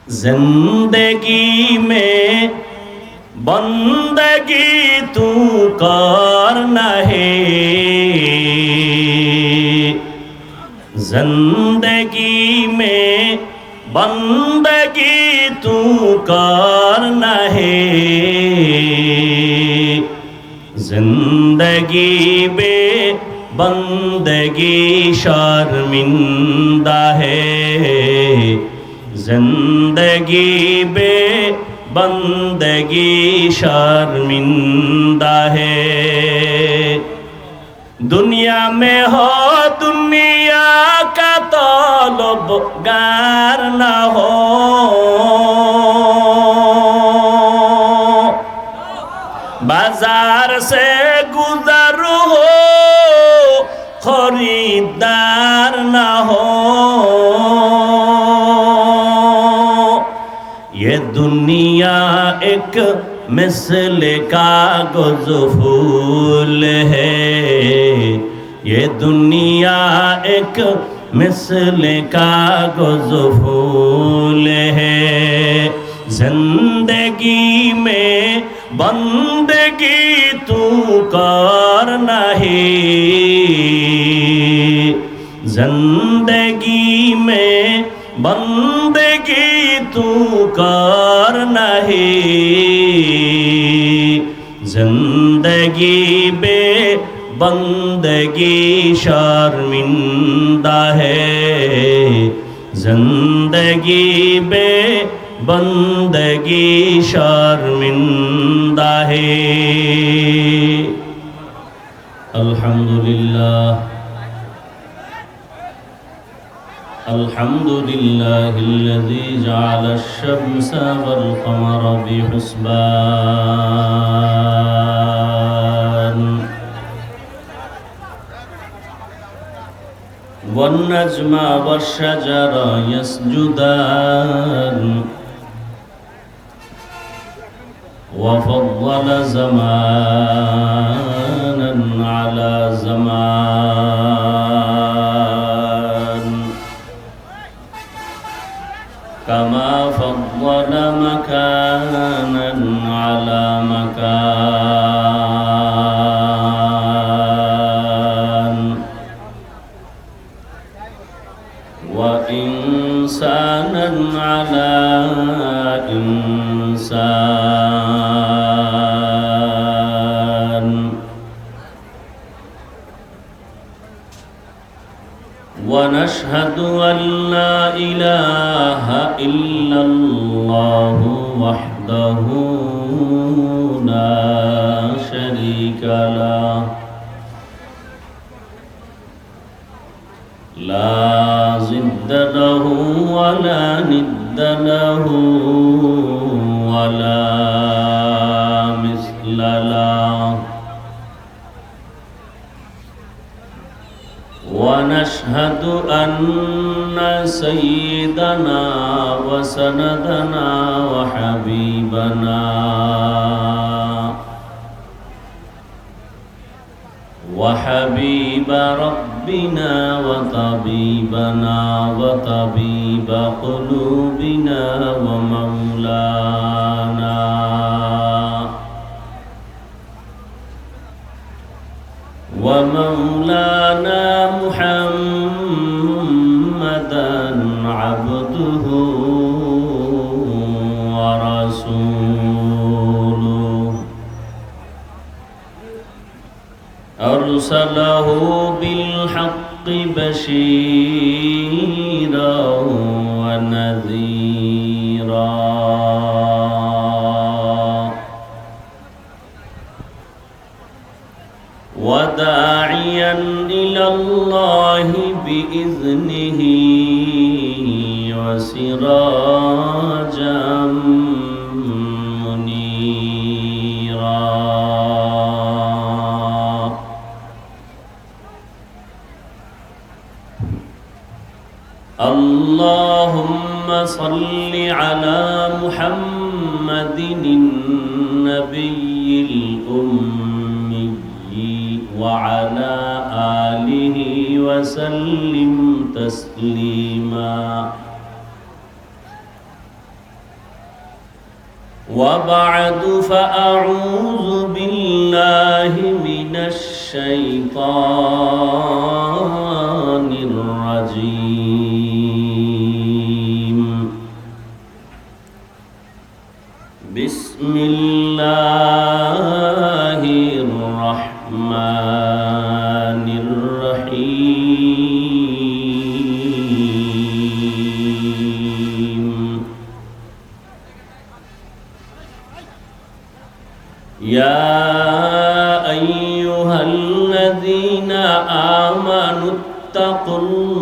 जिंदगी में बंदगी तू करना है, जिंदगी में बंदगी तू करना है, जिंदगी बे बंदगी शर्मिंदा है, जिंदगी बे बंदगी शर्मिंदा है। दुनिया में हो दुनिया का तलबगार न हो, बाजार से गुजर हो खरीदार न हो। ये दुनिया एक मिसल कागज फूल है, ये दुनिया एक मिसल कागज फूल है, जिंदगी में बंदगी तू करना है, जिंदगी में बंदगी तू करना है, जिंदगी बे बंदगी शर्मिंदा है, जिंदगी बे बंदगी शर्मिंदा है। अल्हम्दुलिल्लाह अल्हम्दुलिल्लाहिल्लज़ी जअल अश-शम्स वल क़मर बिहुस्बान वन नज्म वश-शजर यस्जुदान व फ़द्दल ज़मानन अला ज़मान कमा फ़द्दल मकानन अला मकान व इंसानन अला इंसान व नशहदु अन ला इलाहा इल्लल्लाहु वहदहु ला शरीका लह ला ज़िद्द लहु व ला निद्द लहु व ला मिस्ल लह ونشهد أن سيدنا وسندنا وحبيبنا وحبيب ربنا وطبيبنا وطبيب قلوبنا ومولانا ومولانا محمدا عبده ورسوله أرسله بالحق بشيرا ونذيرا وداعيا إلى الله بإذنه وسراجا منيرا اللهم صل على محمد النبي الأمي وعلى آله وسلم تسليما وبعد فأعوذ بالله من الشيطان الرجيم. بسم الله الرحمن الرحيم. يا أيها الذين آمنوا اتقوا الله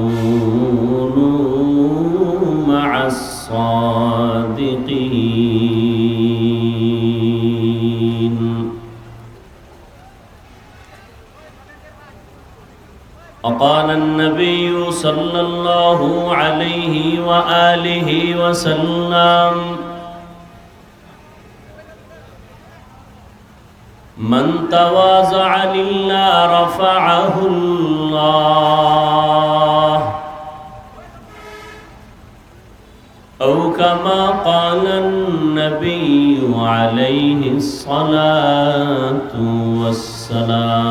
وكونوا مع الصادقين. وقال النبي صلى الله عليه وآله وسلم: من تواضع لله رفعه الله، أو كما قال النبي عليه الصلاة والسلام.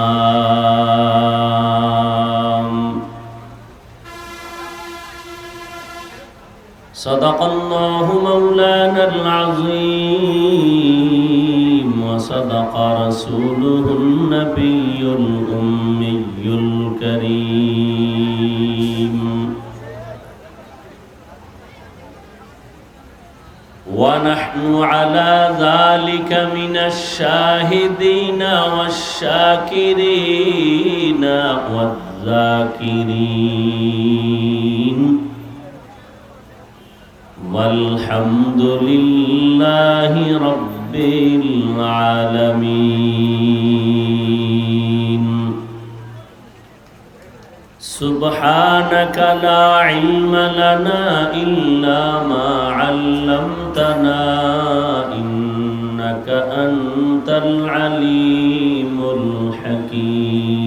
صدق الله مولانا العظيم، وصدق رسوله النبي الأمي الكريم. ونحن على ذلك من الشاهدين والشاكرين والذاكرين، والحمد لله رب العالمين. سبحانك لا علم لنا إلا ما علمتنا، إنك أنت العليم الحكيم.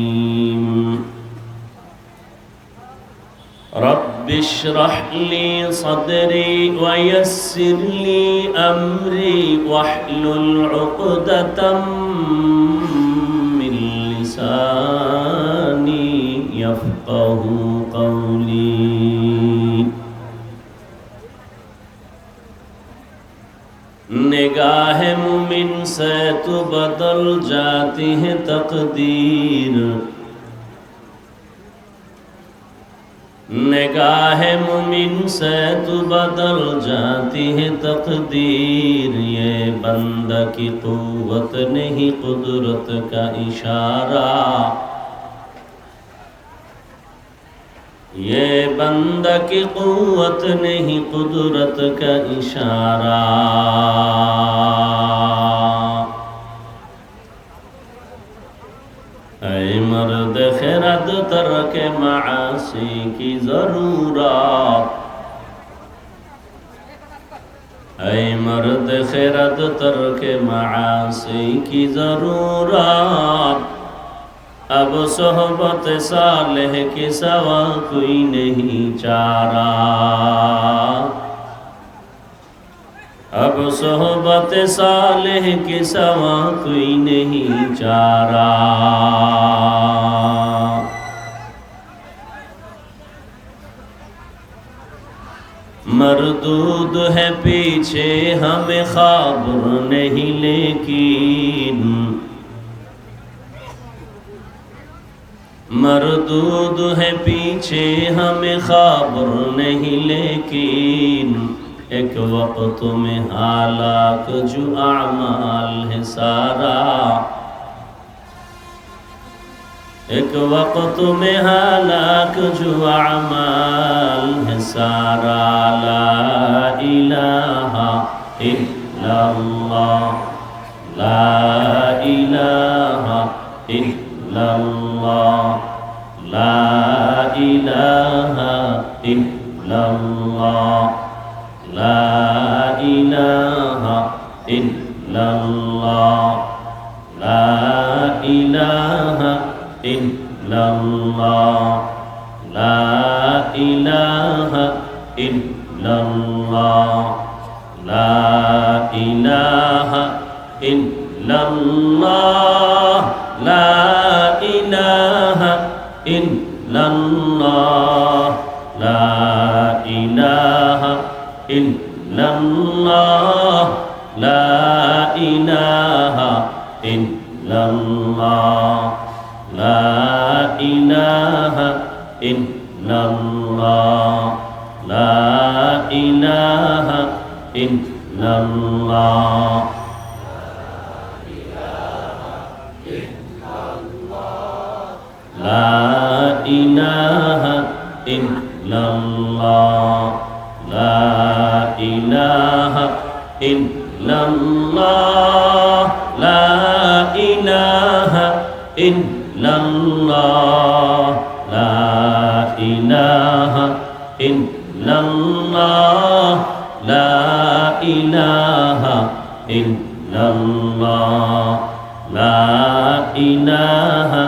رب اشرح لي صدري ويسر لي أمري واحلل عقدة من لساني يفقه قولي. निगाह मुमिन से तो बदल जाती है तकदीर, निगाह मुमिन से तो बदल जाती है तकदीर। ये बंदा की कुव्वत नहीं कुदरत का इशारा, ये बंदा की कुव्वत नहीं कुदरत का इशारा। ऐ मर्द खिरद तर्क मासी की जरूरत, ऐ मर्द खिरद तर्क मासी की जरूरत। अब सोहबत सालेह के सवा कोई नहीं चारा, अब सोहबत सालेह के सवा कोई नहीं चारा। मरदूद है पीछे हमें खबर नहीं, लेकिन मरदूद है पीछे हमें खबर नहीं, लेकिन एक वक्त में हालाक जो आमाल है सारा, एक वक्त में हालाक जो आमाल है सारा। ला इलाहा इल्लल्लाह, ला इलाहा इल्लल्लाह, ला इलाहा इल्लल्लाह, ला इलाहा इल्लल्लाह, ला ইলাহা ইল্লাল্লাহ লা ইলাহা ইল্লাল্লাহ লা ইলাহা ইল্লাল্লাহ লা ইলাহা ইল্লাল্লাহ লা ইলাহা ইল্লাল্লাহ লা ইলাহা ইল্লাল্লাহ লা ইলাহা ইল্লাল্লাহ লা ইলাহা ইল্লাল্লাহ লা ইলাহা ইল্লাল্লাহ লা ইলাহা ইল্লাল্লাহ লা ইলাহা ইল্লাল্লাহ লা ইলাহা ইল্লাল্লাহ লা ইলাহা ইল্লাল্লাহ লা ইলাহা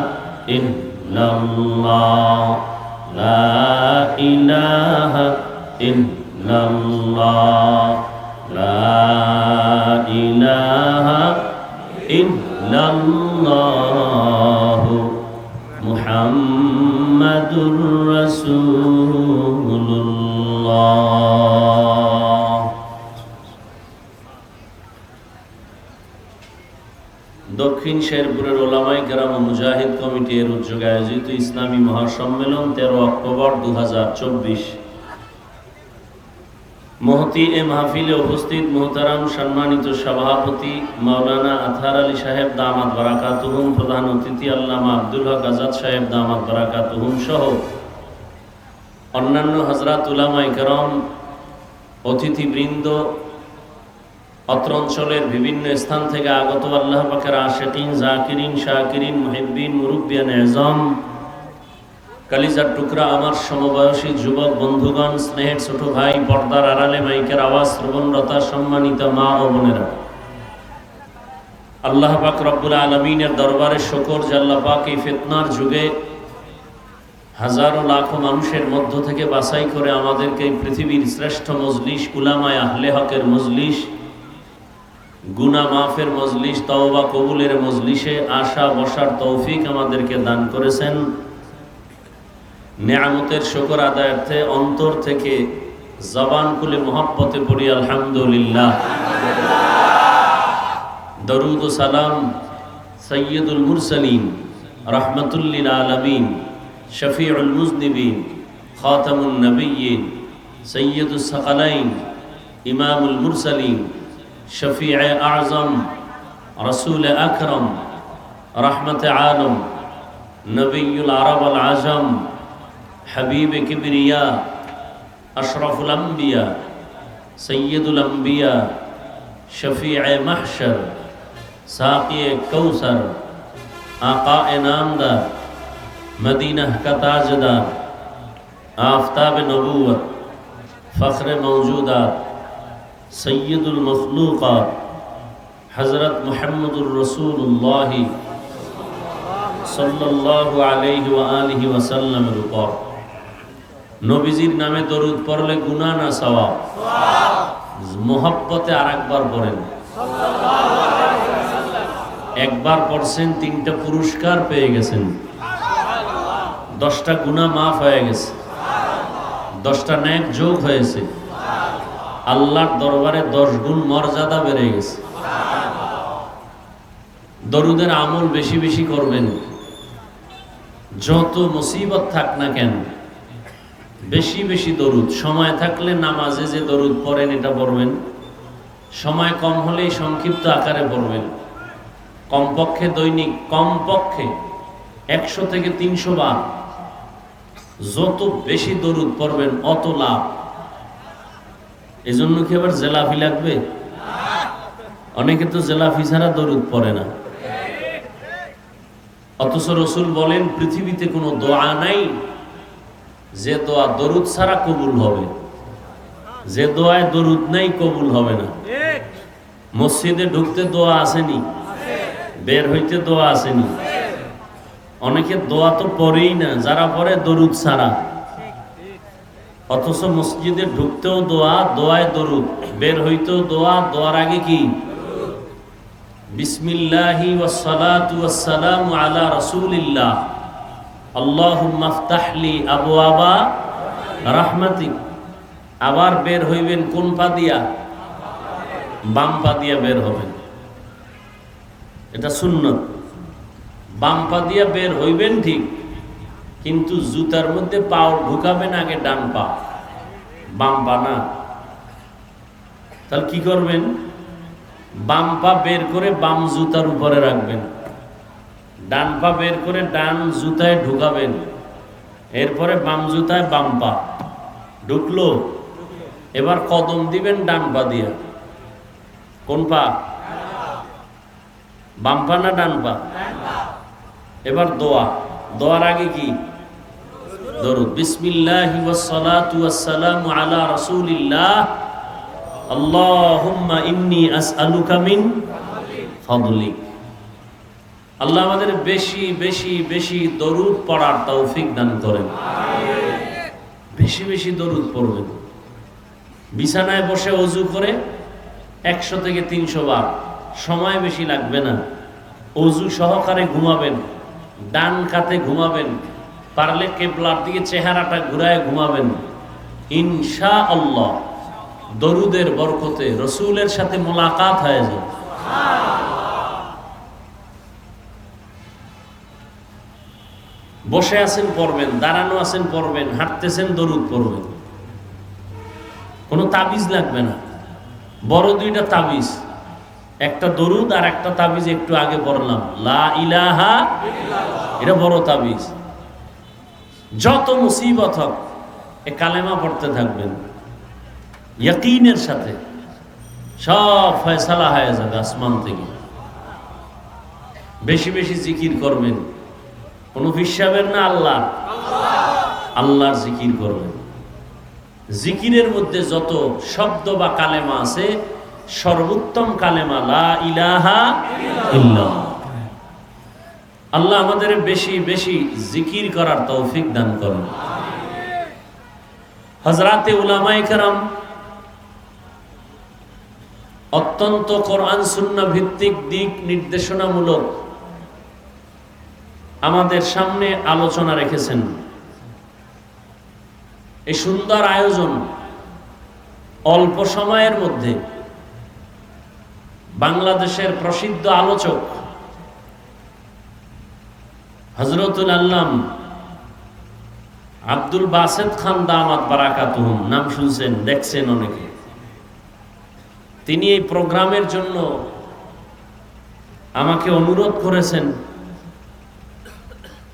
ইল্লাল্লাহ লা ইলাহা ইল্লাল্লাহ লা ইলাহা ইল্লাল্লাহ মুহাম্মাদুর রাসূলুল্লাহ। দক্ষিণ শেরপুরের ওলামায়ে কেরাম ও মুজাহিদ কমিটি এর উদ্যোগে আয়োজিত ইসলামী মহাসম্মেলন 13 অক্টোবর 2024। মহতি এ মাহফিলে উপস্থিত মোহতারাম সম্মানিত সভাপতি মাওলানা আতহার আলী সাহেব দামাত বারাকাতুহুম, প্রধান অতিথি আল্লামা আব্দুল হক আজাদ সাহেব দামাত বারাকাতুহুম সহ অন্যান্য হযরত উলামায়ে কেরাম, অতিথিবৃন্দ, অত্র অঞ্চলের বিভিন্ন স্থান থেকে আগত আল্লাহ পাকের আশিকিন, জাকিরিন, শাকিরিন, মুহিব্বিন, মুরব্বিয়ান এজম, কালিজার টুকরা আমার সমবয়সী যুবক বন্ধুগণ, স্নেহের ছোট ভাই, পর্দার আড়ালে মাইকের আওয়াজ শ্রবণরতা সম্মানিত মা ও বোনেরা, আল্লাহ পাক রব্বুল আলামিনের দরবারে শুকর যে আল্লাহ পাক এই ফিতনার যুগে হাজারো লাখো মানুষের মধ্য থেকে বাছাই করে আমাদেরকে এই পৃথিবীর শ্রেষ্ঠ মজলিস, উলামায়ে আহলে হকের মজলিস, গুনাহ মাফের মজলিস, তওবা কবুলের মজলিসে আসা বসার তৌফিক আমাদেরকে দান করেছেন। নেয়ামতের শুকর আদায়ার্থে অন্তর থেকে জবান খুলে মহব্বতে পড়ি আলহামদুলিল্লাহ। দরুদ ও সালাম সৈয়দুল মুরসালিন, রাহমাতুল লিল আলামিন, শফিউল মুজনিবিন, খাতামুন নবিয়্যিন, সৈয়দুস সাকালাইন, ইমামুল মুরসালিন, শফিয়ে আযম, রাসূল আকরম, রহমতে আলম, নবিয়ুল আরব আল আজম, হাবিব কিবরিয়া, আশরাফুল আম্বিয়া, সৈয়দুল আম্বিয়া, শফিয়ে মাহশর, সাকিয়ে কৌসর, আকায়ে নামদার, মদিনা का ताजदार, आफताब नबूवत, फ़ख्र मौजूदात, सैयदुल मखलूक़ात, हज़रत मुहम्मदुर रसूलुल्लाह सल्लल्लाहु अलैहि व आलिहि वसल्लम উপর নবীজির নামে দরুদ পড়লে গুনাহ না সওয়াব? মোহাব্বতে আরেকবার পড়েন। একবার পড়ছেন, 3টা পুরস্কার পেয়ে গেছেন, 10টা গুনাহ মাফ হয়ে গেছে, 10টা নেক যোগ হয়েছে, আল্লাহর দরবারে 10 গুণ মর্যাদা বেড়ে গেছে। দরুদের আমল বেশি বেশি করবেন। যত মুসিবত থাক না কেন, বেশি বেশি দরুদ, সময় থাকলে নামাজে যে দরুদ পড়েন এটা পড়বেন, সময় কম হলেই সংক্ষিপ্ত আকারে পড়বেন। কমপক্ষে দৈনিক কমপক্ষে 100 থেকে 300 বার, যত বেশি দরুদ পড়বেন অত লাভ। এজন্য কি আবার জেলাফি লাগবে? অনেকে তো জেলাফি ছাড়া দরুদ পড়ে না। অথচ রসুল বলেন পৃথিবীতে কোনো দোয়া নাই যে দোয়া দরুদ ছাড়া কবুল হবে, যে দোয়ায় দরুদ নাই কবুল হবে না। মসজিদে ঢুকতে দোয়া আসেনি, বের হইতে দোয়া আসেনি, অনেকে দোয়া তো পড়েই না, যারা পড়ে দরুদ ছাড়া। অথচ মসজিদে ঢুকতেও দোয়া, দোয়ায় দরুদ, বের হইতেও দোয়া, দোয়ার আগে কি বিসমিল্লাহি ওয়াসসালাতু ওয়াসসালামু আলা রাসূলিল্লাহ আল্লাহুম্মা ইফতাহলি আবওয়াবা রাহমাতিক। আবার বের হইবেন কোন পা দিয়া? বাম পা দিয়া বের হবেন, এটা সুন্নত। বাম পা দিয়া বের হইবেন ঠিক, কিন্তু জুতার মধ্যে পাও ঢুকাবেন আগে ডান পা, বাম পা না। তাহলে কি করবেন? বাম পা বের করে বাম জুতার উপরে রাখবেন, ডান পা বের করে ডান জুতায় ঢুকাবেন, এরপরে বাম জুতায় বাম পা ঢুকলো। এবার কদম দিবেন ডান পা দিয়া। কোন পা? বাম পা না ডান পা? এবার দোয়া, দোয়ার আগে কি? দরুদ। বিসমিল্লাহি ওয়াসসালাতু ওয়াসসালামু আলা রাসূলিল্লাহ আল্লাহুম্মা ইন্নী আসআলুকা মিন ফাদলিক। আল্লাহ আমাদের বেশি বেশি বেশি দরুদ পড়ার তৌফিক দান করেন। বেশি বেশি দরুদ পড়বেন। বিছানায় বসে ওযু করে 100 থেকে 300 বার, সময় বেশি লাগবে না। ওযু সহকারে ঘুমাবেন, ডান কাতে ঘুমাবেন, পারলে কিবলার দিকে চেহারাটা ঘুরায় ঘুমাবেন। ইনশাআল্লাহ দরুদের বরকতে রাসূলের সাথে মোলাকাত হয়ে যাবে। বসে আছেন পড়বেন, দাঁড়ানো আছেন পড়বেন, হাঁটতেছেন দরুদ পড়বেন। কোনো তাবিজ লাগবে না। বড় দুইটা তাবিজ, একটা দরুদ আর একটা তাবিজ একটু আগে পড়লাম, লা ইলাহা ইল্লাল্লাহ, এটা বড় তাবিজ। যত মুসিবত হোক এ কালেমা পড়তে থাকবেন, ইয়াকিনের সাথে সব ফয়সালা হয়ে যাবে আসমান থেকে। বেশি বেশি জিকির করবেন, কোন হিসাবের না, আল্লাহ আল্লাহর জিকির করবেন। জিকিরের মধ্যে যত শব্দ বা কালেমা আছে, সর্বোত্তম কালেমা লা ইলাহা ইল্লাল্লাহ। আল্লাহ আমাদের বেশি বেশি জিকির করার তৌফিক দান করুন। হযরতে উলামায়ে কেরাম অত্যন্ত কোরআন সুন্নাহ ভিত্তিক দিক নির্দেশনামূলক আমাদের সামনে আলোচনা রেখেছেন। এই সুন্দর আয়োজন অল্প সময়ের মধ্যে বাংলাদেশের প্রসিদ্ধ আলোচক হযরতুল আল্লাম আব্দুল বাসেত খান দামাত বারাকাতুহুম, নাম শুনছেন, দেখছেন অনেকে। তিনি এই প্রোগ্রামের জন্য আমাকে অনুরোধ করেছেন।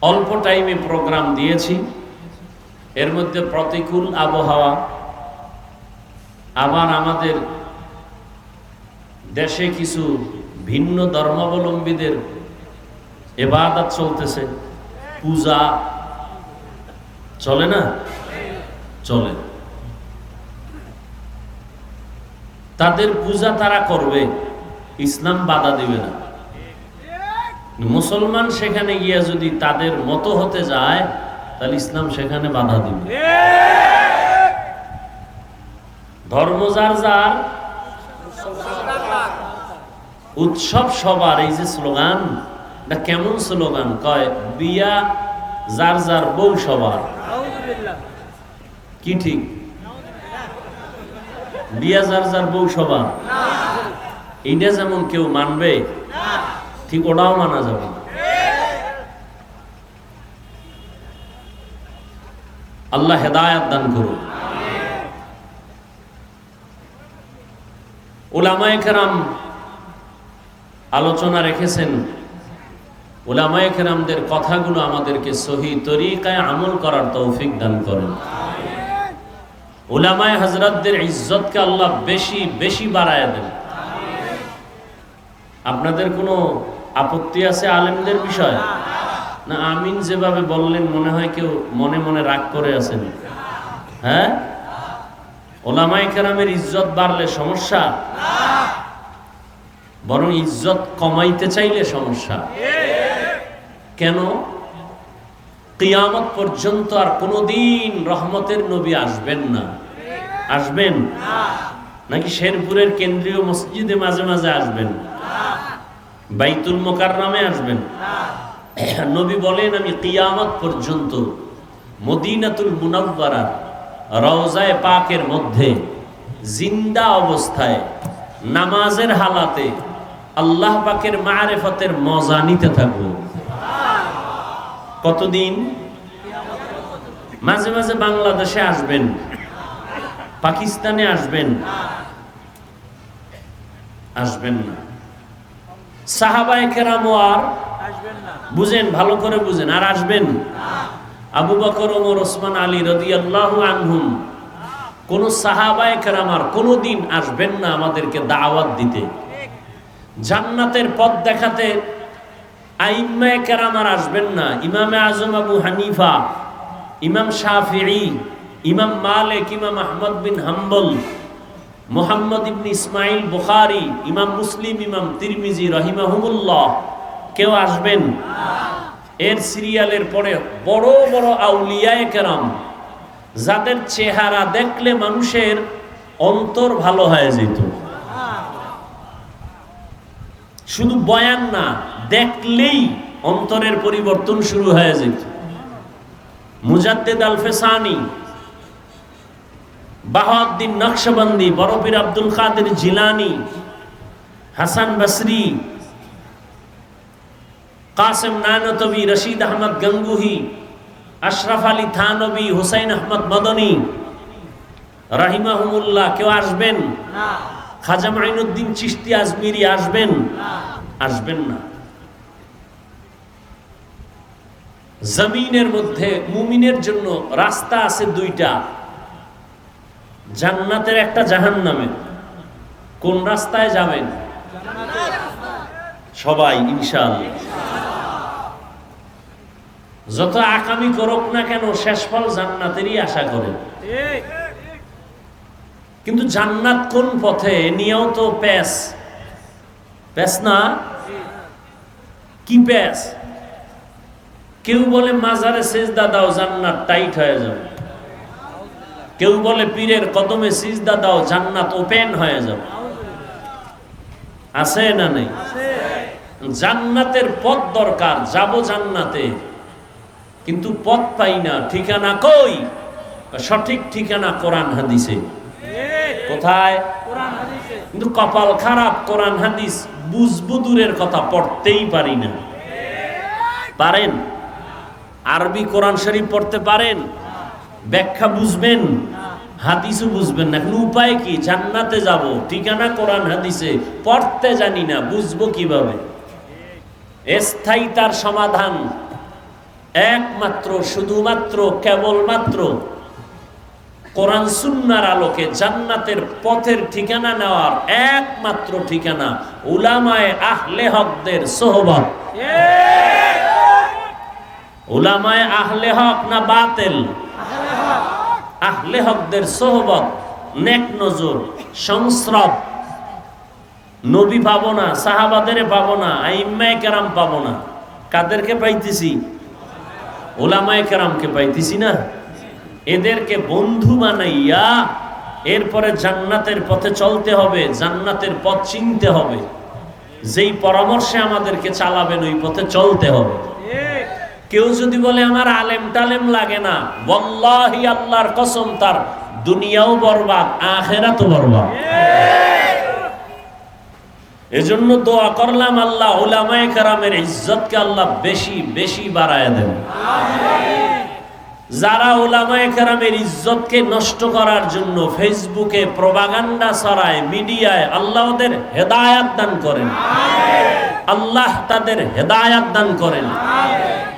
অল্প টাইমে প্রোগ্রাম দিয়েছি, এর মধ্যে প্রতিকূল আবহাওয়া, আবার আমাদের দেশে কিছু ভিন্ন ধর্মাবলম্বীদের ইবাদত চলতেছে, পূজা চলে না? চলে। তাদের পূজা তারা করবে, ইসলাম বাধা দিবে না। মুসলমান সেখানে গিয়া যদি তাদের মতো হতে যায়, তাহলে ইসলাম সেখানে বাধা দিবে। ধর্ম যার যার, উৎসব সবার, এই যে স্লোগান, এটা কেমন স্লোগান? কয় বিয়া যার যার, বউ সবার। কি ঠিক? বিয়া যার যার, বউ সবার, এইটা যেমন কেউ মানবে, ঠিক ওটাও মানা যাবে। আল্লাহ হেদায়েত দান করুন। উলামায়ে কেরাম আলোচনা রেখেছেন। উলামায়ে কেরামদের কথাগুলো আমাদেরকে সহি তরিকায় আমল করার তৌফিক দান করেন। উলামায়ে হযরতদের ইজ্জতকে আল্লাহ বেশি বেশি বাড়ায় দেন। আপনাদের কোনো আপত্তি আছে আলেমদের বিষয়? না, আমিন যেভাবে বললেন মনে হয় কেউ মনে মনে রাগ করে আছেন। হ্যাঁ, উলামায়ে কেরামের ইজ্জত বাড়লে সমস্যা, বরং ইজ্জত কমাইতে চাইলে সমস্যা। কেন? কিয়ামত পর্যন্ত আর কোনোদিন রহমতের নবী আসবেন না। আসবেন নাকি শেরপুরের কেন্দ্রীয় মসজিদে মাঝে মাঝে আসবেন, বাইতুল মোকাররমে আসবেন? নবী বলেন, আমি কিয়ামত পর্যন্ত মদিনাতুল মুনাওয়ারা রওজায়ে পাকের মধ্যে জিন্দা অবস্থায় নামাজের হালাতে আল্লাহ পাকের মারিফতের মজা নিতে থাকবো। কতদিন? মাঝে মাঝে বাংলাদেশে আসবেন, পাকিস্তানে আসবেন, আসবেন না। সাহাবায়ে কেরাম আর বুঝেন, ভালো করে বুঝেন, আর আসবেন? আবু বকর, ওমর, ওসমান, আলী রাদিয়াল্লাহু আনহুম, কোন সাহাবায়ে কেরাম আর কোনদিন আসবেন না আমাদেরকে দাওয়াত দিতে, জান্নাতের পথ দেখাতে। আইম্মায়ে কেরাম আর আসবেন না। ইমামে আজম আবু হানিফা, ইমাম শাফিঈ, ইমাম মালিক, ইমাম আহমদ বিন হাম্বল, মুহাম্মদ ইবনে ইসমাইল বুখারী, ইমাম মুসলিম, ইমাম তিরমিজি রাহিমাহুমুল্লাহ কেউ আসবেন? এর সিরিয়ালের পরে বড় বড় আউলিয়ায়ে কেরাম, যাদের চেহারা দেখলে মানুষের অন্তর ভালো হয়ে যেত। শুধু বয়ান না, দেখলেই অন্তরের পরিবর্তন শুরু হয়ে যেত। মুজাদ্দিদ আল ফেসানি, বাহাউদ্দিন নকশবন্দি, বড়পীর আব্দুল কাদের জিলানী, হাসান বসরি, কাসেম নানতবি, রশিদ আহমদ গঙ্গুহি, আশরাফ আলী থানবী, হুসাইন আহমদ মদনী রাহিমাহুমুল্লাহ কেউ আসবেন? খাজা মাইনুদ্দিন চিশতি আজমিরি আসবেন? আসবেন না। জমিনের মধ্যে মুমিনের জন্য রাস্তা আছে দুইটা, জান্নাতের একটা, জাহান্নামের। কোন রাস্তায় যাবেন? সবাই ইনশাআল্লাহ। যত আকামি করুক না কেন, শেষ ফল জান্নাতেরই আশা করেন। কিন্তু জান্নাত কোন পথে নিয়েও তো প্যাস না? কি প্যাস? কেউ বলে মাজারে সিজদা দাও, জান্নাত টাইট হয়ে যাবে। কেউ বলে পীরের কদমে সিজদা দাও, জান্নাত ওপেন হয়ে যাবে। আছে না নেই? জান্নাতের পথ দরকার, যাব জান্নাতে, কিন্তু পথ পাই না। ঠিকানা কই? সঠিক ঠিকানা কোরআন হাদিসে। কোথায়? কিন্তু কপাল খারাপ, কোরআন হাদিস বুঝবো দূরের কথা, পড়তেই পারি না। পারেন? আরবি কোরআন শরীফ পড়তে পারেন? ব্যাখ্যা বুঝবেন? হাদিসও বুঝবেন না। উপায় কি? জান্নাতে যাব, ঠিকানা কোরআন হাদিসে, পড়তে জানি না, বুঝবো কিভাবে? স্থায়ী তার সমাধান একমাত্র, শুধুমাত্র, কেবলমাত্র কোরআন সুন্নাহর আলোকে জান্নাতের পথের ঠিকানা নেওয়ার একমাত্র ঠিকানা উলামায়ে আহলে হকদের সোহবত। উলামায়ে আহলে হক না বাতিল? আহলে হকদের সোহবত, নেক নজর, সংস্রব। নবী পাবো না, সাহাবাদের পাবো না, আইম্মায়ে কেরাম পাবো না, কাদেরকে পাইতেছি? উলামায়ে কেরামকে পাইতেছি না। এদেরকে বন্ধু বানাইয়া এরপরে জান্নাতের পথে চলতে হবে, জান্নাতের পথ চিনতে হবে। যেই পরামর্শে আমাদেরকে চালাবেন ওই পথে চলতে হবে। কেউ যদি বলে আমার আলেম টালেম লাগে না, ওয়াল্লাহি আল্লাহর কসম, তার দুনিয়াও বরবাদ, আখিরাতও বরবাদ। এজন্য দোয়া করলাম, আল্লাহ উলামায়ে কেরামের ইজ্জতকে আল্লাহ বেশি বেশি বাড়ায় দেন। যারা উলামায়ে কেরামের ইজ্জতকে নষ্ট করার জন্য ফেসবুকে প্রপাগান্ডা ছড়ায়, মিডিয়ায়, আল্লাহ ওদের হেদায়াত দান করেন। আল্লাহ তাদের হেদায়াত দান করেন।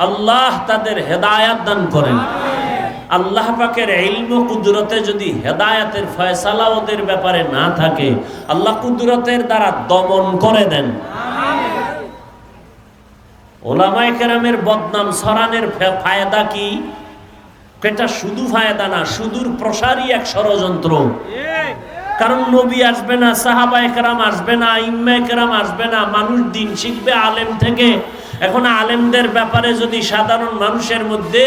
আল্লাহ তাদের হেদায়াত দান করেন। আল্লাহ পাকের ইলম ও কুদরতে যদি হেদায়াতের ফয়সালা ওদের ব্যাপারে না থাকে, আল্লাহ কুদরতের দ্বারা দমন করে দেন। উলামায়ে কেরামের বদনাম ছড়ানোর ফায়দা কি? এটা শুধু ফায়দা না, সুদূর প্রসারী এক ষড়যন্ত্র। কারণ নবী আসবে না, সাহাবায়ে কেরাম আসবে না, ইমামে কেরাম আসবে না, মানুষ দিন শিখবে আলেম থেকে। এখন আলেমদের ব্যাপারে যদি সাধারণ মানুষের মধ্যে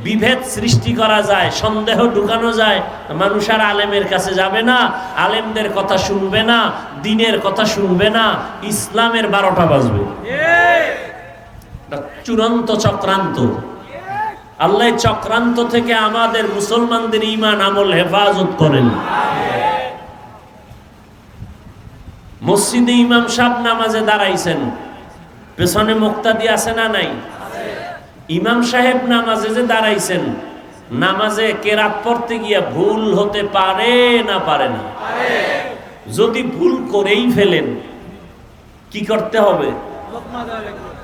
বিভেদ সৃষ্টি করা যায়, সন্দেহ ঢুকানো যায়, মানুষ আর আলেমের কাছে যাবে না, আলেমদের কথা শুনবে না, দ্বীনের কথা শুনবে না, ইসলামের 12টা বাজবে। চূড়ান্ত চক্রান্ত। আল্লাহ চক্রান্ত থেকে আমাদের মুসলমানদের ঈমান আমল হেফাজত করেন। মসজিদে ইমাম সাহেব নামাজে দাঁড়াইছেন, পেছনে মুক্তাদি আছে না নাই? ইমাম সাহেব নামাজে যে দাঁড়াইছেন, নামাজে কেরাত পড়তে গিয়া ভুল হতে পারে না পারে না? যদি ভুল করেই ফেলেন কি করতে হবে?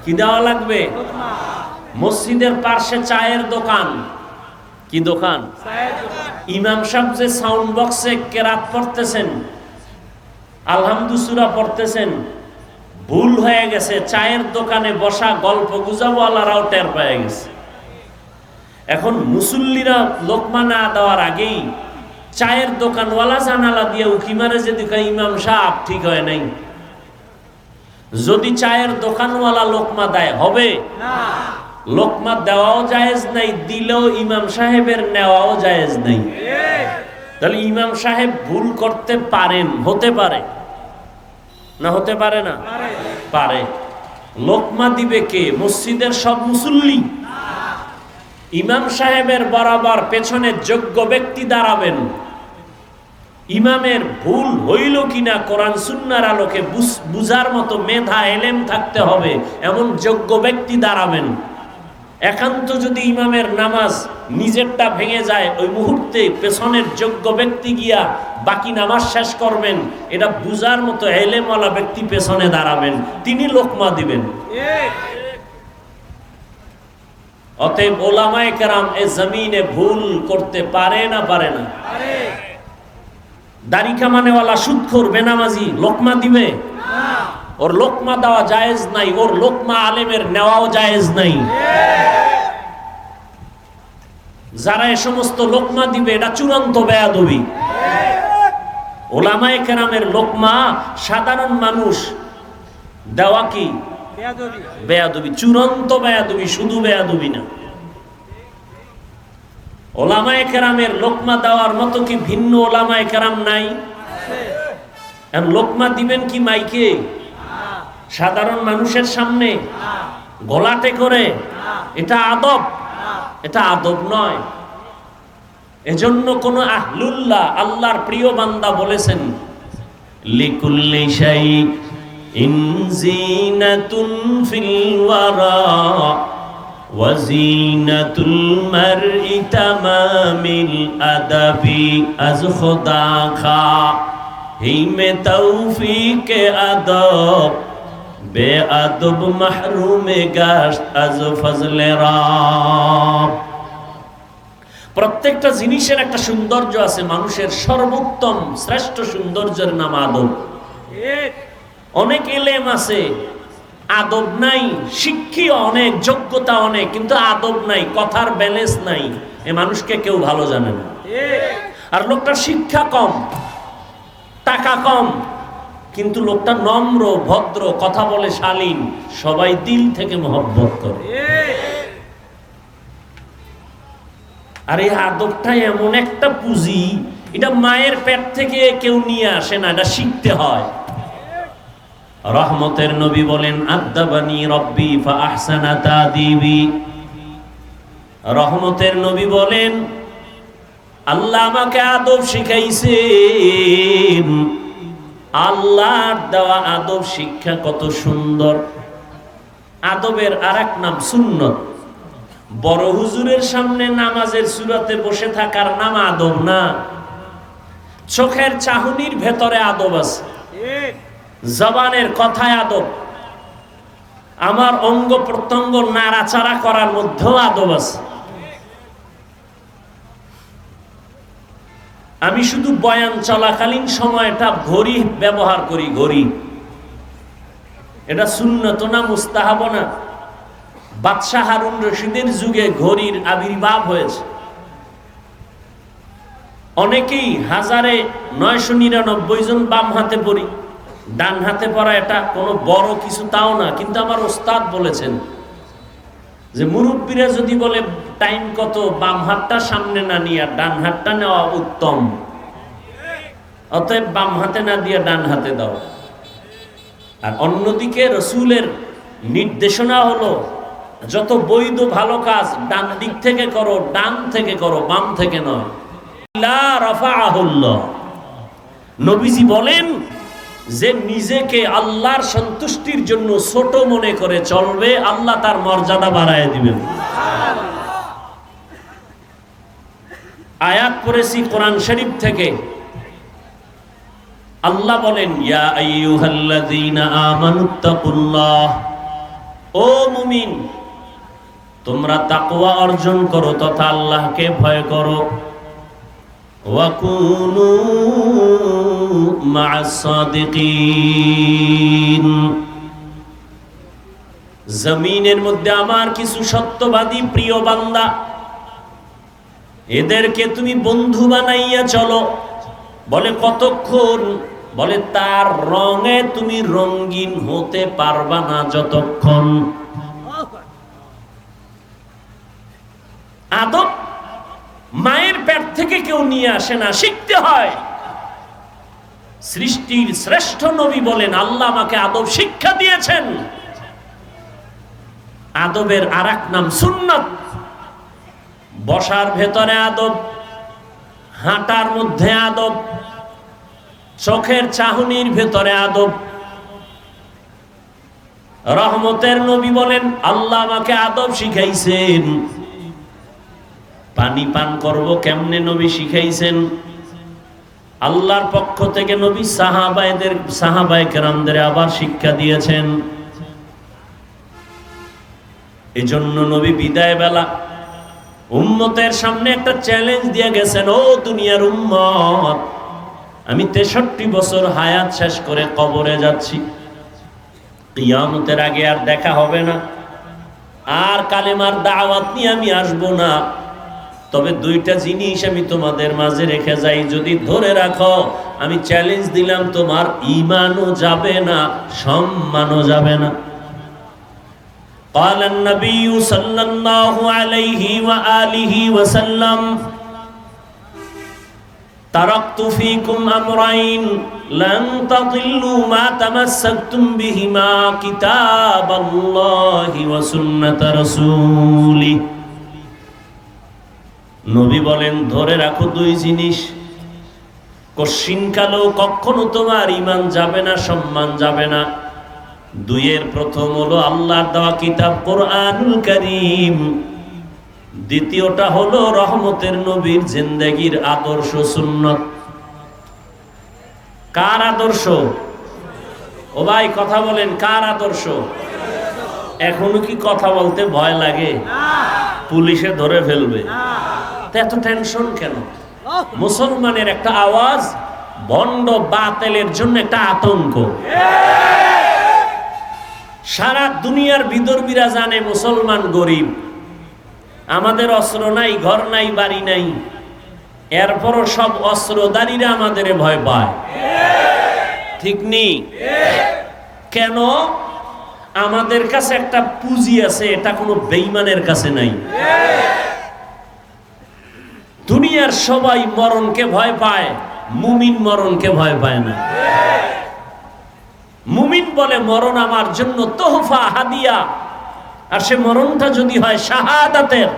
কি দেওয়া লাগবে? মসজিদের পাশে চায়ের দোকান, কি দোকান? ইমাম সাহেব যে সাউন্ড বক্সে কেরাত পড়তেছেন, আলহামদুলিল্লাহ সূরা পড়তেছেন, ভুল হয়ে গেছে, চায়ের দোকানে বসা গল্প গুজবওয়ালারাও টের পেয়ে গেছে। এখন মুসল্লিরা লোকমা না দেওয়ার আগেই চায়ের দোকানওয়ালা জানালা দিয়ে উকি মারে যে দেখে ইমাম সাহেব ঠিক হয় নাই। যদি চায়ের দোকানওয়ালা লোকমা দেয় হবে না, লোকমা দেওয়াও জায়েজ নাই, দিলেও ইমাম সাহেবের নেওয়াও জায়েজ নাই। তাহলে ইমাম সাহেব ভুল করতে পারেন, হতে পারে না? হতে পারে না? পারে। লোকমা দিবে কে? মসজিদের সব মুসল্লি। ইমাম সাহেবের বরাবর পেছনে যোগ্য ব্যক্তি দাঁড়াবেন। ইমামের ভুল হইল কিনা কোরআন সুন্নাহর আলোকে বুঝার মতো মেধা এলেম থাকতে হবে, এমন যোগ্য ব্যক্তি দাঁড়াবেন। একান্ত যদি ইমামের নামাজ নিজেরটা ভেঙে যায়, ওই মুহূর্তে পেছনের যোগ্য ব্যক্তি গিয়া বাকি নামাজ শেষ করবেন, এটা বুঝার মতো এলেমওয়ালা ব্যক্তি পেছনে দাঁড়াবেন, তিনি লোকমা দিবেন। অতএব ওলামায়ে কেরাম এ জমিনে ভুল করতে পারে না পারে না? দাড়ি কামানেওয়ালা সুদখোর বেনামাজি লোকমা দিবে? ওর লোকমা দেওয়া জায়েজ নাই, ওর লোকমা আলেমের নেওয়াও জায়েজ নাই। যারা এ সমস্ত লোকমা দিবে এটা চূড়ান্ত বেয়াদবি। ওলামায়ে কেরামের লোকমা সাধারণ মানুষ দেওয়া কি বেয়াদবি, চূড়ান্ত বেয়াদবি, শুধু বেয়াদবি না। ওলামায়ে কেরামের লোকমা দেওয়ার মতো কি ভিন্ন ওলামায়ে কেরাম নাই? লোকমা দিবেন কি মাইকে, সাধারণ মানুষের সামনে গলাটে করে? এটা আদব, এটা আদব নয়। এজন্য কোন আহলুল্লাহ, আল্লাহর প্রিয় বান্দা বলেছেন, লিকুল্লি শাইইন জিনাতুন ফিল ওয়ারা ওয়া জিনাতুল মারই তামামিল আদাবি আজ খুদা খা হিমে তৌফিকে আদব বেআদব মাহরুমে গাশত আজ ফজলে রাব। প্রত্যেকটা জিনিসের একটা সৌন্দর্য আছে, মানুষের সর্বোত্তম শ্রেষ্ঠ সৌন্দর্যের নাম আদব। অনেক এলেম আছে, আদব নাই, শিক্ষিত অনেক, যোগ্যতা অনেক, কিন্তু আদব নাই, কথার ব্যালেন্স নাই, এ মানুষকে কেউ ভালো জানে না। আর লোকটার শিক্ষা কম, টাকা কম, কিন্তু লোকটা নম্র, ভদ্র, কথা বলে শালীন, সবাই দিল থেকে মহব্বত করে। আর এই আদবটা এমন একটা পুঁজি, এটা মায়ের পেট থেকে কেউ নিয়ে আসে না, এটা শিখতে হয়। রহমতের নবী বলেন, আদাবানি রব্বি ফা আহসানা তাদিবি। রহমতের নবী বলেন, আল্লাহ আমাকে আদব শিখাইছেন। আল্লাহর দেওয়া আদব শিক্ষা কত সুন্দর। আদবের আরেক নাম সুন্নত। বড় হুজুরের সামনে নামাজের সুরাতে বসে থাকার নাম আদব না। চোখের চাহনির ভেতরে আদব আছে, জবানের কথায় আদব, আমার অঙ্গ প্রত্যঙ্গ নাড়াচাড়া করার মধ্যেও আদব আছে। আমি শুধু বয়ান চলাকালীন সময়টা ঘড়ি ব্যবহার করি, ঘড়ি, এটা সুন্নত না মুস্তাহাব না? বাদশাহ হারুন রশিদের যুগে ঘড়ির আবির্ভাব হয়েছে। অনেকেই 1999 জন বাম হাতে পড়ি, ডান হাতে পড়া এটা কোনো বড় কিছু তাও না, কিন্তু আমার ওস্তাদ বলেছেন যে মুরব্বীরা যদি বলে টাইম কত, বাম হাতটা সামনে না নিয়ে ডান হাতটা নেওয়া উত্তম, অতএব বাম হাতে না দিয়ে ডান হাতে দাও। আর অন্যদিকে রসুলের নির্দেশনা হলো যত বৈধ ভালো কাজ ডান দিক থেকে করো, ডান থেকে করো, বাম থেকে নয়। লা রাফাআহুল্লাহ, নবীজি বলেন যে নিজেকে আল্লাহর সন্তুষ্টির জন্য ছোট মনে করে চলবে, আল্লাহ তার মর্যাদা বাড়ায় দিবেন। আয়াত পড়েছি কোরআন শরীফ থেকে, আল্লাহ বলেন ইয়া আইয়ুহাল্লাযীনা আমানুত্তাকুল্লাহ, ও মুমিন তোমরা তাকওয়া অর্জন করো তথা আল্লাহকে ভয় করো। ওয়া কুনু মা'আস সাদিকিন, জমিনের মধ্যে আমার কিছু সত্যবাদী প্রিয় বান্দা, এদেরকে তুমি বন্ধু বানাইয়া চলো। বলে কতক্ষণ? বলে তার রঙে তুমি রঙিন হতে পারবা না যতক্ষণ। আদব মায়ের পেট থেকে কেউ নিয়ে আসে না, শিখতে হয়। সৃষ্টির শ্রেষ্ঠ নবী বলেন আল্লাহ আমাকে আদব শিক্ষা দিয়েছেন। আদবের আরেক নাম সুন্নাত। বসার ভেতরে আদব, হাঁটার মধ্যে আদব, চোখের চাহনির ভেতরে আদব। রহমতের নবী বলেন আল্লাহ আমাকে আদব শিখাইছেন। পানি পান করব কেমনে নবী শিখাইছেন। আল্লাহর পক্ষ থেকে নবী সাহাবায়ে কেরামদের আবার শিক্ষা দিয়েছেন। এজন্য নবী বিদায় বেলা উম্মতের সামনে একটা চ্যালেঞ্জ দিয়ে গেছেন, ও দুনিয়ার উম্মত, আমি 63 বছর হায়াত শেষ করে কবরে যাচ্ছি, কিয়ামতের আগে আর দেখা হবে না, আর কালেমার দাওয়াত নিয়ে আমি আসব না। তবে দুইটা জিনিস আমি তোমাদের মাঝে রেখে যাই, যদি ধরে রাখো আমি চ্যালেঞ্জ দিলাম তোমার ঈমানও যাবে না, সম্মানও যাবে না। قال النبي صلى الله عليه وآله وسلم تركت فيكم أمرين لن تضلوا ما تمسكتم بهما كتاب الله وسنة رسوله। নবী বলেন ধরে রাখো দুই জিনিস, কশিনকালেও কখনো তোমার ঈমান যাবে না, সম্মান যাবে না। দুইয়ের প্রথম হলো আল্লাহর দেওয়া কিতাব কোরআনুল কারীম, দ্বিতীয়টা হলো রহমতের নবীর জিন্দেগীর আদর্শ সুন্নাত। কার আদর্শ? ও ভাই কথা বলেন, কার আদর্শ? এখনো কি কথা বলতে ভয় লাগে? পুলিশে ধরে ফেলবে, এত টেনশন কেন? মুসলমানের একটা আওয়াজ ভণ্ড বাতিলের জন্য একটা আতঙ্ক। সারা দুনিয়ার বিদর্মীরা জানে মুসলমান গরিব, আমাদের অস্ত্র নাই, ঘর নাই, বাড়ি নাই, এরপরও সব অস্ত্রধারীরা আমাদের ভয় পায়। ঠিক নেই? কেন? আমাদের কাছে একটা পুঁজি আছে, এটা কোনো বেঈমানের কাছে নাই। দুনিয়ার সবাই মরণকে ভয় পায়, মুমিন মরণকে ভয় পায় না। মুমিন বলে মরণ আমার জন্য তোহফা, হাদিয়া, আর সে মরণটা যদি হয় শাহাদাতের,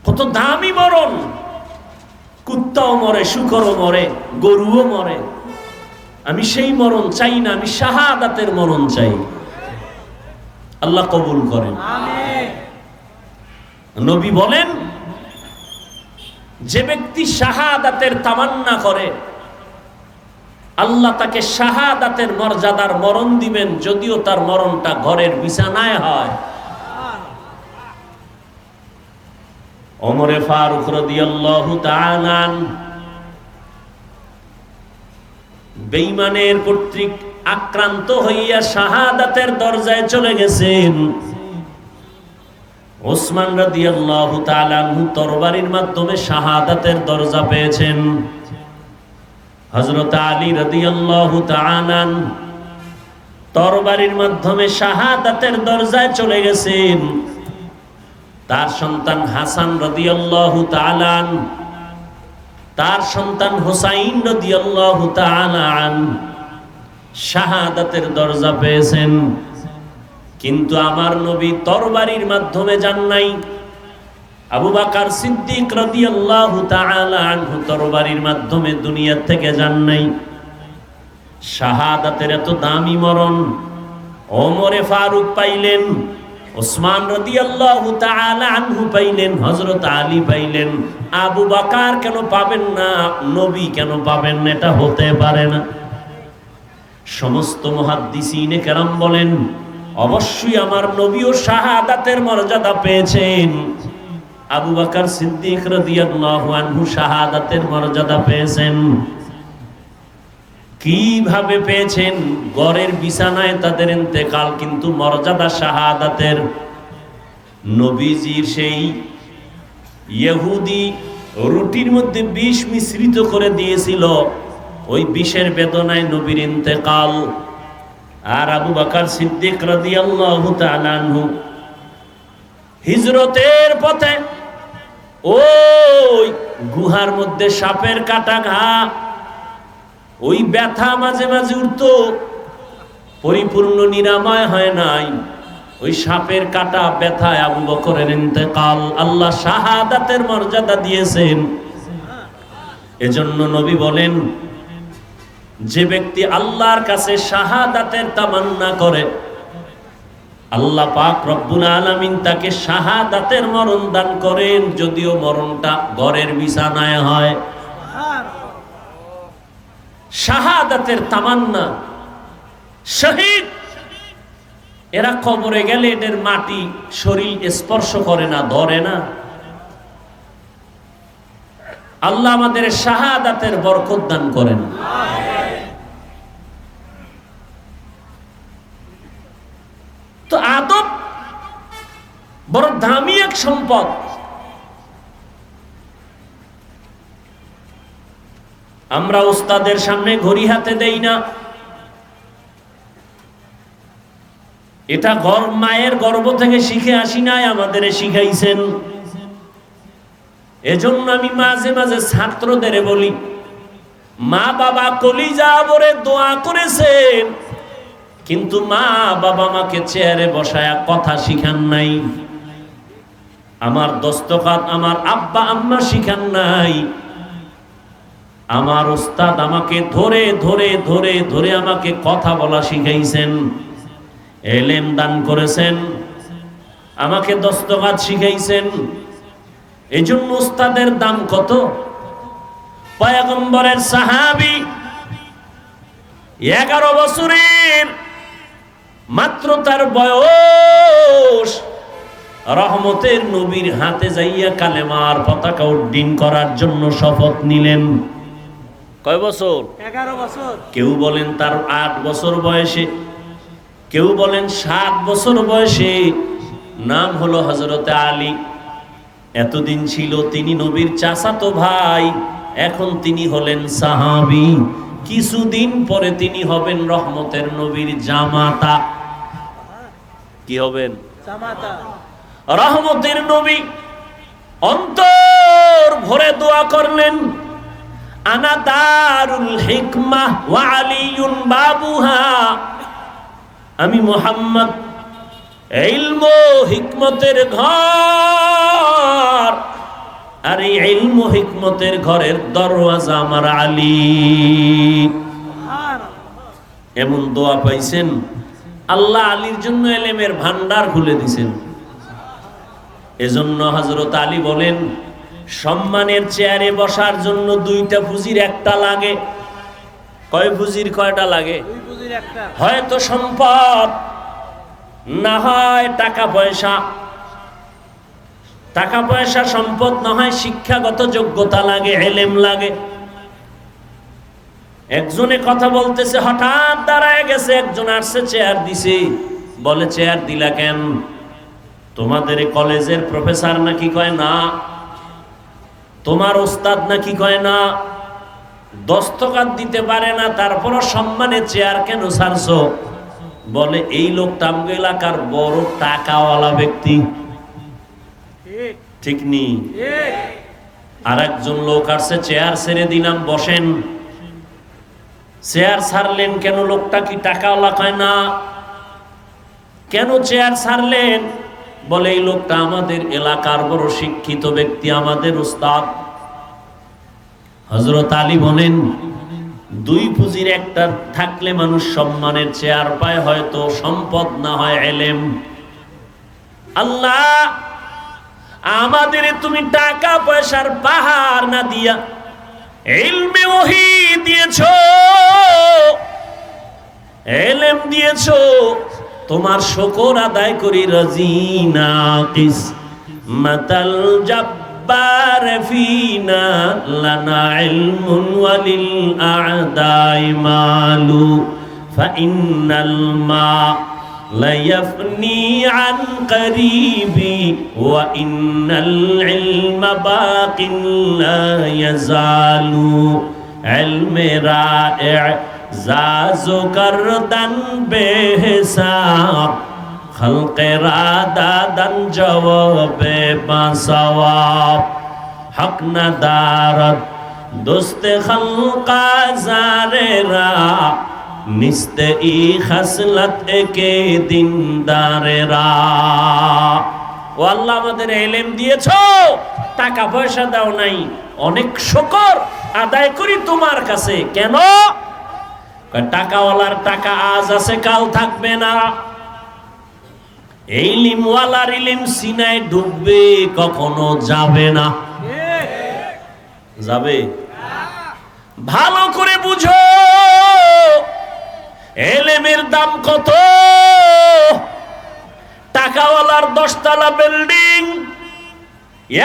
কত দামি মরণ। কুত্তাও মরে, শুকরও মরে, গরুও মরে। আমি সেই মরণ চাই না, আমি শাহাদাতের মরণ চাই। আল্লাহ কবুল করেন। নবী বলেন যে ব্যক্তি শাহাদাতের তামান্না করে আল্লাহ তাকে শাহাদাতের মর্যাদার মরণ দিবেন, যদিও তার মরণটা ঘরের বিছানায় হয়। ওমরে ফারুক রাদিয়াল্লাহু তাআলা বেঈমানের কর্তৃক আক্রান্ত হইয়া শাহাদাতের দরজায় চলে গেছেন। ওসমান রাদিয়াল্লাহু তাআলা আনহু তরবারির মাধ্যমে শাহাদাতের দরজা পেয়েছেন। হযরত আলী রাদিয়াল্লাহু তাআলা তরবারির মাধ্যমে শাহাদাতের দরজায় চলে গেছেন। তার সন্তান হাসান রাদিয়াল্লাহু তাআলা, তার সন্তান হুসাইন রাদিয়াল্লাহু তাআলা শাহাদাতের দরজা পেয়েছেন। কিন্তু আমার নবী তরবারির মাধ্যমে যান নাই। আবু বকর সিদ্দিক রাদিয়াল্লাহু তাআলা আনহু তরবারির মাধ্যমে দুনিয়া থেকে যান নাই। শাহাদাতের এত দামি মরণ ওমরে ফারুক পাইলেন, ওসমান রাদিয়াল্লাহু তাআলা আনহু পাইলেন, হযরত আলী পাইলেন, আবু বকর কেন পাবেন না? নবী কেন পাবেন না? এটা হতে পারে না। সমস্ত মুহাদ্দিসিনে কেরাম বলেন অবশ্যই আমার নবীও শাহাদাতের মর্যাদা পেয়েছেন। আবু বকর সিদ্দিক রাদিয়াল্লাহু আনহু শাহাদাতের মর্যাদা পেয়েছেন। কিভাবে পেয়েছেন? ঘরের বিছানায় তাদের ইন্তেকাল, কিন্তু মর্যাদা শাহাদাতের। নবীজির সেই ইহুদি রুটির মধ্যে বিষ মিশ্রিত করে দিয়েছিল, ওই বিষের বেদনায় নবীর ইন্তেকাল। আর আবু বকর সিদ্দিক রাদিয়াল্লাহু তাআলা আনহু হিজরতের পথে ওই গুহার মধ্যে সাপের কাটা ঘা, ওই ব্যথা মাঝে মাঝে উঠতো, পরিপূর্ণ নিরাময় হয় নাই। ওই সাপের কাটা ব্যথায় আবু বকরের ইন্তেকাল। আল্লাহ শাহাদাতের মর্যাদা দিয়েছেন। এজন্য নবী বলেন, যে ব্যক্তি আল্লাহর কাছে শাহাদাতের তামান্না করে, আল্লাহ পাক রব্বুল আলামিন তাকে শাহাদাতের মরণ দান করেন, যদিও মরণটা ঘরের বিছানায় হয়। শাহাদাতের তামান্না, শহীদ এরা কবরে গেলে এদের মাটি শরীর স্পর্শ করে না, ধরে না। আল্লাহ আমাদের শাহাদাতের বরকত দান করেন। তো আদব বড় দামি এক সম্পদ। আমরা উস্তাদের সামনে ঘড়ি হাতে দেই না। এটা মায়ের গর্ভ থেকে শিখে আসি নাই, আমাদের শিখাইছেন। এজন্য আমি মাঝে মাঝে ছাত্রদের বলি, মা বাবা কলিজা ভরে দোয়া করেছেন, কিন্তু মা বাবা আমাকে চেয়ারে বসায়া কথা শিখান নাই। আমার দস্তখত আমার আব্বা আম্মা শিখান নাই। আমার উস্তাদ আমাকে ধরে ধরে ধরে ধরে আমাকে কথা বলা শিখাইছেন, এলেম দান করেছেন, আমাকে দস্তখত শিখাইছেন। এই জন্য উস্তাদের দাম কত? পয়গম্বরের সাহাবী 11 বছরের মাত্র তার বয়স, রহমতের নবীর হাতে যাইয়া কালেমার পতাকা উড্ডীন করার জন্য শপথ নিলেন। কয় বছর? 11 বছর। কেউ বলেন তার 8 বছর বয়সে, কেউ বলেন 7 বছর বয়সে। নাম হলো হযরতে আলী। এতদিন ছিল তিনি নবীর চাচাতো ভাই, এখন তিনি হলেন সাহাবী। কিছুদিন পরে তিনি হবেন রহমতের নবীর জামাতা। কি হবেন? জামাতা। রহমতের নবী অন্তর ভরে দোয়া করলেন, আনা দারুল হিকমাহ ওয়া আলিয়ুন বাবুহা। আমি মুহাম্মদ ইলম ও হিকমতের ঘর, আর এই ইলম ও হিকমতের ঘরের দরওয়াজা আমার আলী। এমন দোয়া পাইছেন, আল্লাহ আলীর জন্য এলেমের ভান্ডার খুলে দিছেন। এজন্য হযরত আলী বলেন, সম্মানের চেয়ারে বসার জন্য 2টা পুঁজির একটা লাগে। কয় পুঁজির কয়টা লাগে? 2 পুঁজির একটা। হয়তো সম্পদ, না হয় টাকা পয়সা। টাকা পয়সা সম্পদ না হয় শিক্ষাগত যোগ্যতা লাগে, এলেম লাগে। একজনে কথা বলতেছে, হঠাৎ দাঁড়ায় গেছে, একজন আসছে চেয়ার দিছে। বলে, চেয়ার দিলা কেন? তোমাদের কলেজের প্রফেসর নাকি কয় না, তোমার ওস্তাদ নাকি কয় না, দস্তখত দিতে পারে না, তারপরও সম্মানে চেয়ার কেন ছাড়ছো? বলে এই লোকটা আমগো এলাকার বড় টাকাওয়ালা ব্যক্তি। ঠিক ঠিক নি? ঠিক। আর একজন লোক আসছে, চেয়ার ছেড়ে দিলাম, বসেন। চেয়ার ছাড়লেন কেন? লোকটা কি টাকাওয়ালা? কয় না। কেন চেয়ার ছাড়লেন? বলে এই লোকটা আমাদের এলাকার বড় শিক্ষিত ব্যক্তি, আমাদের উস্তাদ। হযরত আলী বলেন, দুই পুঁজির একটা থাকলে মানুষ সম্মানের চেয়ার পায়, হয়তো সম্পদ না হয় এলেম। আল্লাহ আমাদের তুমি টাকা পয়সার পাহাড় না দিয়া ইলমে ওহী দিয়েছো, এলেম দিয়েছো, তোমার শুকর আদায় করি। রাজিনা কিস মাতাল জাব্বার ফিনা লানা ইলমুন ওয়ালিল আ'দাই মালু ফাইন্নাল মা لا يفني عن قريبي وإن العلم باق لا يزال علم رائع زاز کردن بحساب خلق را دادن جواب بسواب حق ندارد دوست خلق زاره را নিস্তে ই খাসলাত একে দিনদারেরা। ও আল্লাহ আমাদের ইলম দিয়েছো, টাকা পয়সা দাও নাই, অনেক শুকর আদায় করি তোমার কাছে। কেন? টাকাওয়ালার টাকা আজ আছে কাল থাকবে না। এই ইলমওয়ালার ইলম সিনায় ডুববে, কখনো যাবে না। যাবে? ভালো করে বুঝো এলেমের দাম কত। টাকাওয়ালার 10 তলা বিল্ডিং,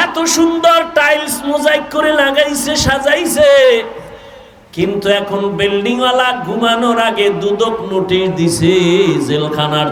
এত সুন্দর টাইলস মোজাইক করে লাগাইছে, সাজাইছে, কিন্তু এখন বিল্ডিংওয়ালা ঘুমানোর আগে দুদক নোটিশ দিছে জেলখানার